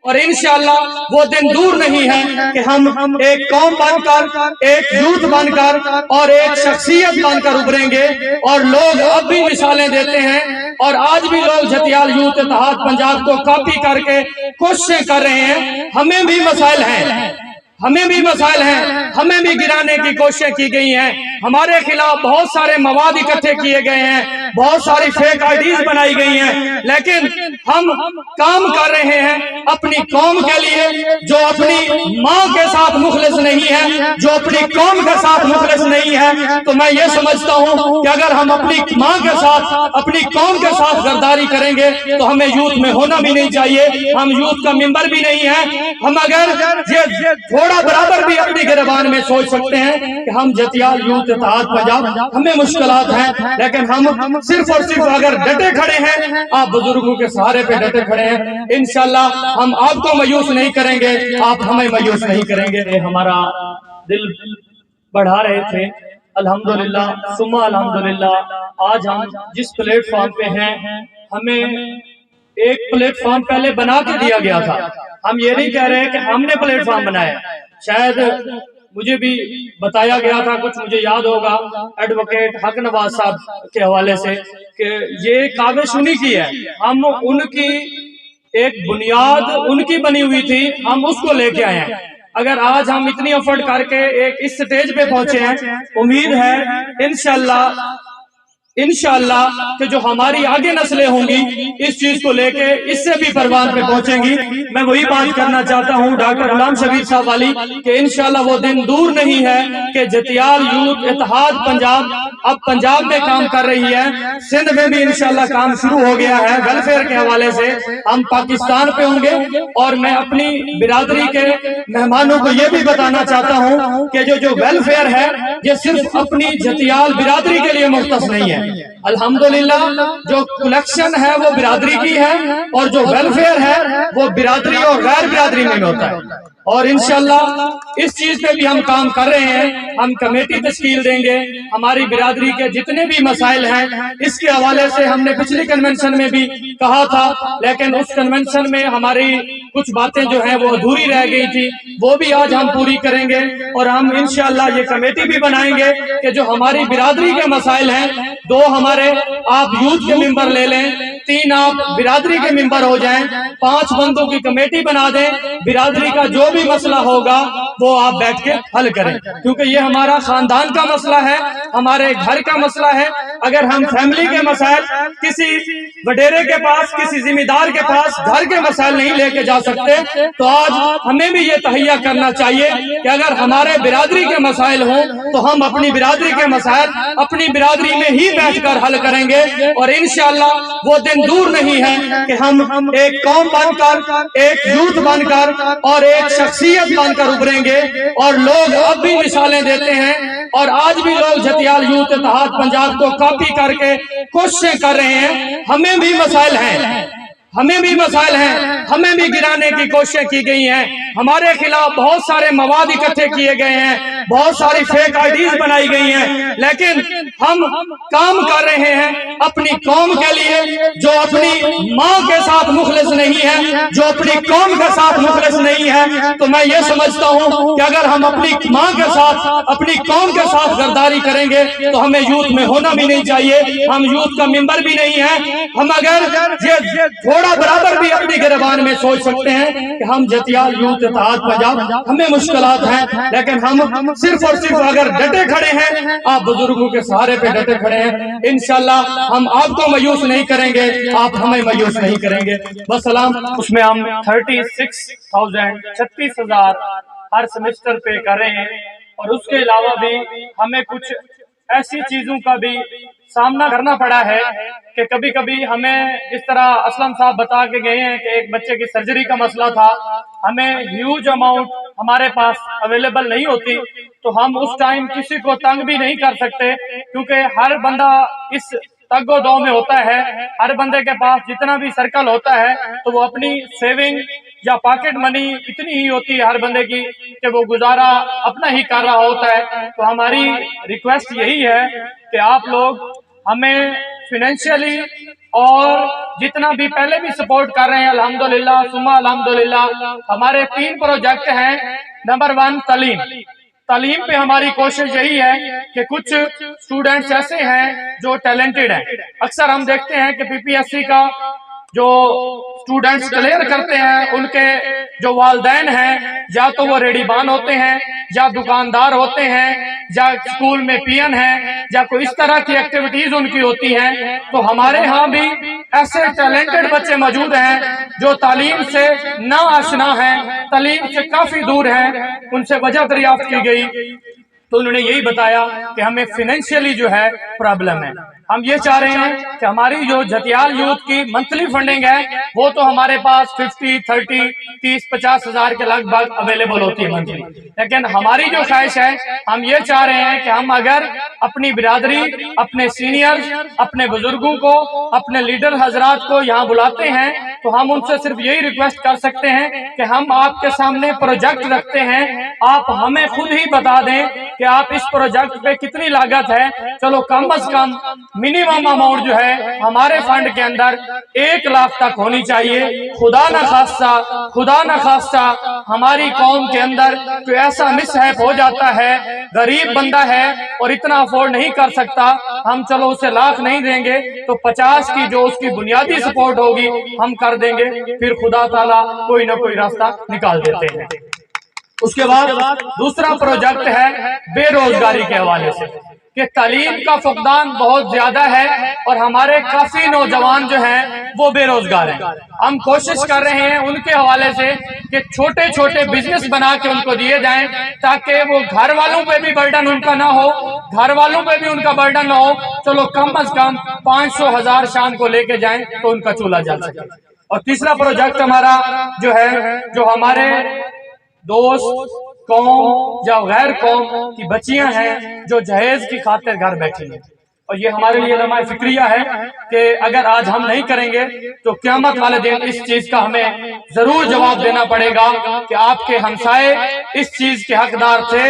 اور انشاءاللہ وہ دن دور نہیں ہے کہ ہم ایک قوم بن کر، ایک یوتھ بن کر اور ایک شخصیت بن کر ابھریں گے۔ اور لوگ اب بھی مثالیں دیتے ہیں اور آج بھی لوگ جھتیال یوتھ اتحاد پنجاب کو کاپی کر کے کوششیں کر رہے ہیں۔ ہمیں بھی مسائل ہیں، ہمیں بھی مسائل ہیں، ہمیں بھی گرانے کی کوششیں کی گئی ہیں، ہمارے خلاف بہت سارے مواد اکٹھے کیے گئے ہیں، بہت ساری فیک آئیڈیز بنائی گئی ہیں، لیکن ہم کام کر رہے ہیں اپنی قوم کے لیے جو اپنی ماں کے ساتھ مخلص نہیں ہے، جو اپنی قوم کے ساتھ مخلص نہیں ہے۔ تو میں یہ سمجھتا ہوں کہ اگر ہم اپنی ماں کے ساتھ، اپنی قوم کے ساتھ غداری کریں گے تو ہمیں یوتھ میں ہونا بھی نہیں چاہیے، ہم یوتھ کا ممبر بھی نہیں ہے۔ ہم اگر یہ تھوڑا برابر بھی اپنی گریبان میں سوچ سکتے ہیں کہ ہم جھتیال یوتھ اتحاد پنجاب، ہمیں مشکلات ہیں، لیکن ہم صرف اور صرف اگر ڈٹے کھڑے ہیں، آپ بزرگوں کے سہارے پہ ڈٹے کھڑے ہیں، انشاءاللہ ہم آپ کو مایوس نہیں کریں گے، آپ ہمیں مایوس نہیں کریں گے۔ ہمارا دل بڑھا رہے تھے، الحمدللہ ثم الحمدللہ آج ہم جس پلیٹ فارم پہ ہیں، ہمیں ایک پلیٹ فارم پہلے بنا کے دیا گیا تھا۔ ہم یہ نہیں کہہ رہے کہ ہم نے پلیٹ فارم بنایا، شاید مجھے بھی بتایا گیا تھا، کچھ مجھے یاد ہوگا ایڈوکیٹ حق نواز صاحب کے حوالے سے، کہ یہ کاوش انہی کی ہے، ہم ان کی ایک بنیاد ان کی بنی ہوئی تھی، ہم اس کو لے کے آئے ہیں۔ اگر آج ہم اتنی افرٹ کر کے ایک اس سٹیج پہ پہنچے ہیں، امید ہے انشاءاللہ کہ جو ہماری آگے نسلیں ہوں گی اس چیز کو لے کے اس سے بھی پروان پہ پہنچیں گی۔ میں وہی بات کرنا چاہتا ہوں ڈاکٹر غلام شبیر صاحب والی، کہ انشاءاللہ وہ دن دور نہیں ہے کہ جھتیال یوتھ اتحاد پنجاب اب پنجاب میں کام کر رہی ہے، سندھ میں بھی انشاءاللہ کام شروع ہو گیا ہے، ویلفیئر کے حوالے سے ہم پاکستان پہ ہوں گے۔ اور میں اپنی برادری کے مہمانوں کو یہ بھی بتانا چاہتا ہوں کہ جو ویلفیئر ہے یہ صرف اپنی جھتیال برادری کے لیے مختص نہیں ہے، الحمدللہ جو کلیکشن ہے وہ برادری کی ہے، اور جو ویلفیئر ہے وہ برادری اور غیر برادری میں ہوتا ہے۔ اور انشاءاللہ اس چیز پہ بھی ہم کام کر رہے ہیں، ہم کمیٹی تشکیل دیں گے، ہماری برادری کے جتنے بھی مسائل ہیں اس کے حوالے سے ہم نے پچھلی کنونشن میں بھی کہا تھا، لیکن اس کنونشن میں ہماری کچھ باتیں جو ہیں وہ ادھوری رہ گئی تھی، وہ بھی آج ہم پوری کریں گے۔ اور ہم انشاءاللہ یہ کمیٹی بھی بنائیں گے کہ جو ہماری برادری کے مسائل ہیں، 2 ہمارے آپ یوتھ کے ممبر لے لیں، 3 آپ برادری کے ممبر ہو جائیں، 5 بندوں کی کمیٹی بنا دیں، برادری کا جو بھی مسئلہ ہوگا وہ آپ بیٹھ کے حل کریں، کیونکہ یہ ہمارا خاندان کا مسئلہ ہے، ہمارے گھر کا مسئلہ ہے۔ اگر ہم فیملی کے مسائل کسی وڈیرے کے پاس، کسی ذمہ دار کے پاس گھر کے مسائل نہیں لے کے جا سکتے، تو آج ہمیں بھی یہ تہیہ کرنا چاہیے کہ اگر ہمارے برادری کے مسائل ہوں تو ہم اپنی برادری کے مسائل اپنی برادری میں ہی بیٹھ کر حل کریں گے۔ اور انشاءاللہ وہ دن دور نہیں ہے کہ ہم ایک قوم بن کر، ایک یوتھ بن کر اور ایک شخصیت بن کر ابھریں گے۔ اور لوگ اب بھی مثالیں دیتے ہیں اور آج بھی لوگ جھتیال یوتھ اتحاد پنجاب کو کاپی کر کے کوششیں کر رہے ہیں، ہمیں بھی مسائل ہیں، ہمیں بھی مسائل ہیں، ہمیں بھی گرانے کی کوششیں کی گئی ہیں، ہمارے خلاف بہت سارے مواد اکٹھے کیے گئے ہیں، بہت ساری فیک آئیڈیز بنائی گئی ہیں، لیکن ہم کام کر رہے ہیں اپنی قوم کے لیے جو اپنی ماں کے ساتھ مخلص نہیں ہے، جو اپنی قوم کے ساتھ مخلص نہیں ہے۔ تو میں یہ سمجھتا ہوں کہ اگر ہم اپنی ماں کے ساتھ، اپنی قوم کے ساتھ غداری کریں گے تو ہمیں یوتھ میں ہونا بھی نہیں چاہیے، ہم یوتھ کا ممبر بھی نہیں ہے۔ ہم اگر یہ تھوڑا برابر بھی اپنی گریبان میں سوچ سکتے ہیں کہ ہم جھتیال یوتھ اتحاد پنجاب، ہمیں مشکلات ہیں، لیکن ہم صرف اور صرف اگر ڈٹے کھڑے ہیں، آپ بزرگوں کے سہارے پہ ڈٹے کھڑے ہیں، انشاءاللہ ہم آپ کو مایوس نہیں کریں گے، آپ ہمیں مایوس نہیں کریں گے۔ وسلام۔ اس میں ہم 36,000 ہر سمیسٹر پہ کر رہے ہیں، اور اس کے علاوہ بھی ہمیں کچھ ایسی چیزوں کا بھی سامنا کرنا پڑا ہے کہ کبھی کبھی ہمیں، جس طرح اسلم صاحب بتا کے گئے ہیں کہ ایک بچے کی سرجری کا مسئلہ تھا، ہمیں ہیوج اماؤنٹ ہمارے پاس اویلیبل نہیں ہوتی، تو ہم اس ٹائم کسی کو تنگ بھی نہیں کر سکتے، کیونکہ ہر بندہ اس تگ و دو میں ہوتا ہے، ہر بندے کے پاس جتنا بھی سرکل ہوتا ہے تو وہ اپنی سیونگ یا پاکٹ منی اتنی ہی ہوتی ہے ہر بندے کی کہ وہ گزارا اپنا ہی کر رہا ہوتا ہے۔ تو ہماری ریکویسٹ یہی ہے کہ آپ لوگ ہمیں فائنینشیلی اور جتنا بھی پہلے بھی سپورٹ کر رہے ہیں الحمدللہ ثم الحمدللہ. ہمارے 3 پروجیکٹ ہیں. نمبر 1 تعلیم پہ ہماری کوشش یہی ہے کہ کچھ اسٹوڈنٹس ایسے ہیں جو ٹیلنٹڈ ہیں. اکثر ہم دیکھتے ہیں کہ پی پی ایس سی کا جو اسٹوڈنٹس کلیئر کرتے ہیں ان کے جو والدین ہیں یا تو وہ ریڈی بان ہوتے ہیں یا دکاندار ہوتے ہیں یا اسکول میں پی این ہیں یا کوئی اس طرح کی ایکٹیویٹیز ان کی ہوتی ہیں. تو ہمارے ہاں بھی ایسے ٹیلنٹڈ بچے موجود ہیں جو تعلیم سے نا آشنا ہیں, تعلیم سے کافی دور ہیں. ان سے وجہ دریافت کی گئی تو انہوں نے یہی بتایا کہ ہمیں فائنینشلی جو ہے پرابلم ہے. ہم یہ چاہ رہے ہیں کہ ہماری جو جھتیال یوتھ کی منتھلی فنڈنگ ہے وہ تو ہمارے پاس 50, 30, 30, 50 ہزار کے لگ بھگ اویلیبل ہوتی ہے منتھلی. لیکن ہماری جو خواہش ہے, ہم یہ چاہ رہے ہیں کہ ہم اگر اپنی برادری, اپنے سینئر, اپنے بزرگوں کو, اپنے لیڈر حضرات کو یہاں بلاتے ہیں تو ہم ان سے صرف یہی ریکویسٹ کر سکتے ہیں کہ ہم آپ کے سامنے پروجیکٹ رکھتے ہیں, آپ ہمیں خود ہی بتا دیں کہ آپ اس پروجیکٹ پہ کتنی لاگت ہے. چلو کم از کم منیمم اماؤنٹ جو ہے ہمارے فنڈ کے اندر 1 لاکھ تک ہونی چاہیے. خدا نہ خواستہ ہماری قوم کے اندر کوئی ایسا مس ہیپ ہو جاتا ہے, غریب بندہ ہے اور اتنا افورڈ نہیں کر سکتا, ہم چلو اسے 1 لاکھ نہیں دیں گے تو 50 کی جو اس کی بنیادی سپورٹ ہوگی ہم کر دیں گے, پھر خدا تعالیٰ کوئی نہ کوئی راستہ نکال دیتے ہیں. اس کے بعد دوسرا پروجیکٹ ہے بے روزگاری کے حوالے سے کہ تعلیم کا فقدان بہت زیادہ ہے اور ہمارے کافی نوجوان جو ہیں وہ بے روزگار ہیں. ہم کوشش کر رہے ہیں ان کے حوالے سے کہ چھوٹے چھوٹے بزنس بنا کے ان کو دیے جائیں تاکہ وہ گھر والوں پہ بھی برڈن ان کا نہ ہو, گھر والوں پہ بھی ان کا برڈن نہ ہو. چلو کم از کم 500,000 شام کو لے کے جائیں تو ان کا چولہا جل سکے. اور تیسرا پروجیکٹ ہمارا جو ہے, جو ہمارے دوست قوم یا غیر قوم کی بچیاں ہیں جو جہیز کی خاطر گھر بیٹھی ہیں, اور یہ ہمارے لیے لمحہ فکریہ ہے کہ اگر آج ہم نہیں کریں گے تو قیامت والے دن اس چیز کا ہمیں ضرور جواب دینا پڑے گا کہ آپ کے ہمسائے اس چیز کے حقدار تھے,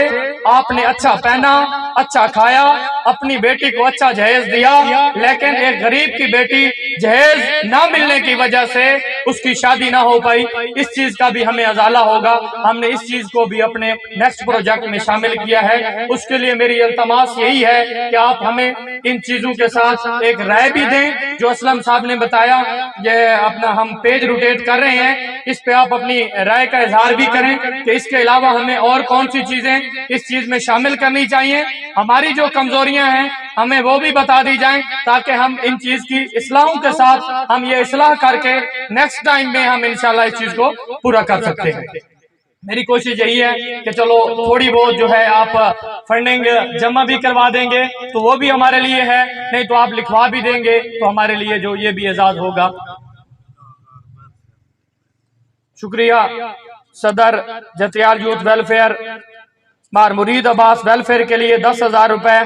آپ نے اچھا پہنا, اچھا کھایا, اپنی بیٹی کو اچھا جہیز دیا, لیکن ایک غریب کی بیٹی جہیز نہ ملنے کی وجہ سے اس کی شادی نہ ہو پائی. اس چیز کا بھی ہمیں ازالہ ہوگا. ہم نے اس چیز کو بھی اپنے نیکسٹ پروجیکٹ میں شامل کیا ہے. اس کے لیے میری التماس یہی ہے کہ آپ ہمیں ان چیزوں کے ساتھ ایک رائے بھی دیں جو اسلم صاحب نے بتایا. یہ اپنا ہم پیج روٹیٹ کر رہے ہیں, اس پہ آپ اپنی رائے کا اظہار بھی کریں کہ اس کے علاوہ ہمیں اور کون سی چیزیں اس چیز میں شامل کرنی چاہیے. ہماری جو کمزوریاں ہیں ہمیں وہ بھی بتا دی جائیں تاکہ ہم ان چیز کی اصلاحوں کے ساتھ ہم یہ اصلاح کر کے نیکسٹ ٹائم میں ہم انشاءاللہ اس چیز کو پورا کر سکتے ہیں. میری کوشش یہی ہے کہ چلو تھوڑی بہت جو ہے آپ فنڈنگ جمع بھی کروا دیں گے تو وہ بھی ہمارے لیے ہے, نہیں تو آپ لکھوا بھی دیں گے تو ہمارے لیے جو یہ بھی اعزاز ہوگا. شکریہ. صدر جھتیال یوتھ ویلفیئر مار مرید عباس ویلفیئر کے لیے 10,000 روپے.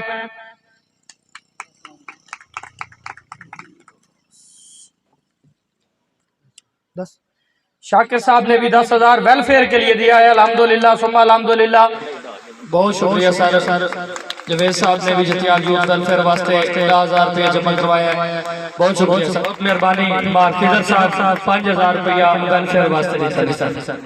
شاکر صاحب نے بھی 10,000 ویلفیئر کے لیے دیا ہے. الحمدللہ ثم الحمدللہ. بہت شکریہ سر. جوید صاحب نے بھی جھتیال یوتھ ویلفیئر واسطے 13,000 روپے جمع کروایا ہے. بہت شکریہ سر. بہت مہربانی. مارکیزر صاحب 5,000 روپیہ ویلفیئر واسطے دی سر.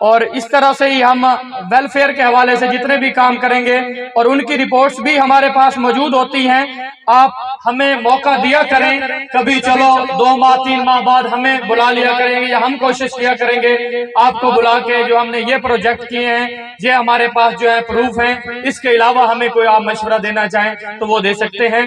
اور اس طرح سے ہی ہم ویلفیئر کے حوالے سے جتنے بھی کام کریں گے اور ان کی رپورٹس بھی ہمارے پاس موجود ہوتی ہیں. آپ ہمیں موقع دیا کریں, کبھی چلو 2 ماہ 3 ماہ بعد ہمیں بلا لیا کریں گے یا ہم کوشش کیا کریں گے آپ کو بلا کے جو ہم نے یہ پروجیکٹ کیے ہیں یہ ہمارے پاس جو ہے پروف ہیں. اس کے علاوہ ہمیں کوئی آپ مشورہ دینا چاہیں تو وہ دے سکتے ہیں.